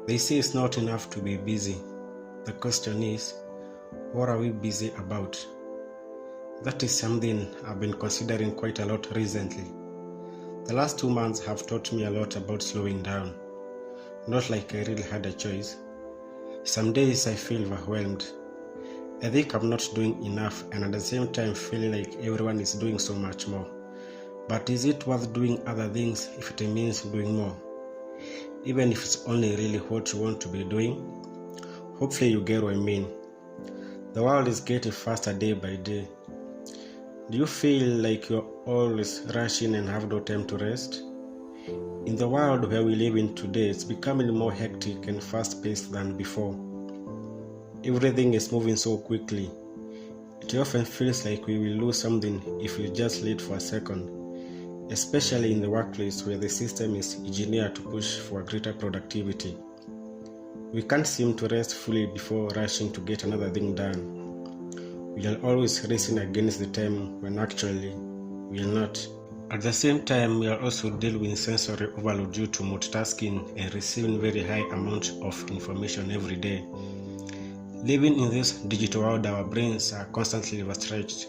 They say it's not enough to be busy. The question is, what are we busy about? That is something I've been considering quite a lot recently. The last 2 months have taught me a lot about slowing down. Not like I really had a choice. Some days I feel overwhelmed. I think I'm not doing enough, and at the same time feeling like everyone is doing so much more. But is it worth doing other things if it means doing more? Even if it's only really what you want to be doing? Hopefully you get what I mean. The world is getting faster day by day. Do you feel like you're always rushing and have no time to rest? In the world where we live in today, it's becoming more hectic and fast-paced than before. Everything is moving so quickly. It often feels like we will lose something if we just late for a second, especially in the workplace where the system is engineered to push for greater productivity. We can't seem to rest fully before rushing to get another thing done. We are always racing against the time when actually we are not. At the same time, we are also dealing with sensory overload due to multitasking and receiving very high amounts of information every day. Living in this digital world, our brains are constantly overstretched.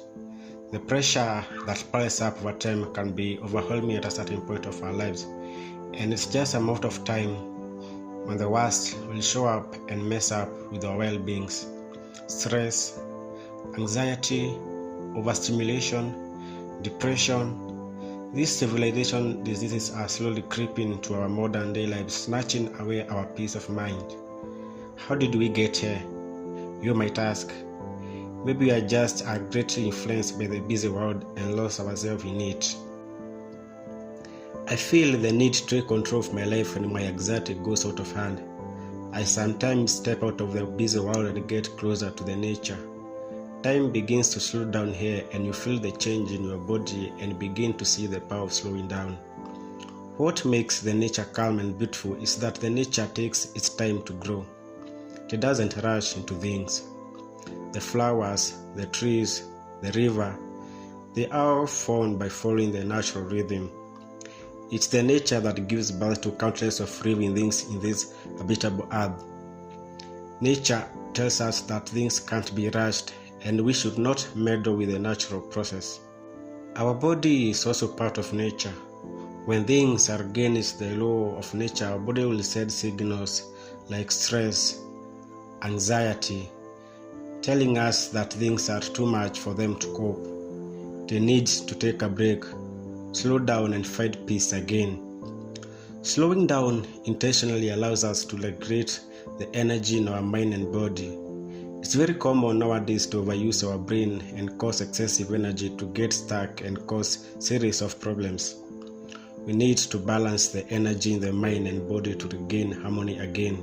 The pressure that piles up over time can be overwhelming at a certain point of our lives, and it's just a matter of time when the worst will show up and mess up with our well-beings. Stress, anxiety, overstimulation, depression. These civilization diseases are slowly creeping into our modern day lives, snatching away our peace of mind. How did we get here? You might ask. Maybe we are just greatly influenced by the busy world and lost ourselves in it. I feel the need to take control of my life when my anxiety goes out of hand. I sometimes step out of the busy world and get closer to the nature. Time begins to slow down here, and you feel the change in your body and begin to see the power of slowing down. What makes the nature calm and beautiful is that the nature takes its time to grow. It doesn't rush into things. The flowers, the trees, the river, they are all formed by following the natural rhythm. It's the nature that gives birth to countless of living things in this habitable earth. Nature tells us that things can't be rushed, and we should not meddle with the natural process. Our body is also part of nature. When things are against the law of nature, our body will send signals like stress, anxiety, telling us that things are too much for them to cope. They need to take a break, slow down and find peace again. Slowing down intentionally allows us to regulate the energy in our mind and body. It's very common nowadays to overuse our brain and cause excessive energy to get stuck and cause series of problems. We need to balance the energy in the mind and body to regain harmony again.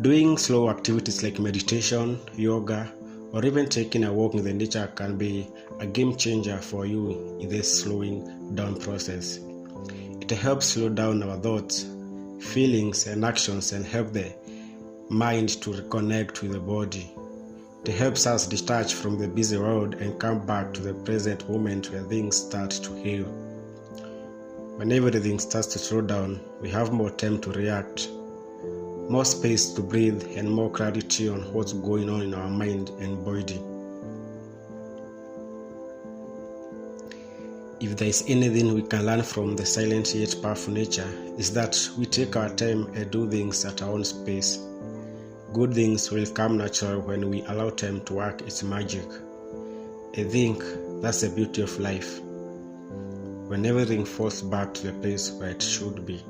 Doing slow activities like meditation, yoga, or even taking a walk in the nature can be a game changer for you in this slowing down process. It helps slow down our thoughts, feelings, and actions and help the mind to reconnect with the body. It helps us detach from the busy world and come back to the present moment where things start to heal. When everything starts to slow down, we have more time to react, more space to breathe, and more clarity on what's going on in our mind and body. If there is anything we can learn from the silent yet powerful nature, is that we take our time and do things at our own pace. Good things will come natural when we allow time to work its magic. I think that's the beauty of life, when everything falls back to the place where it should be.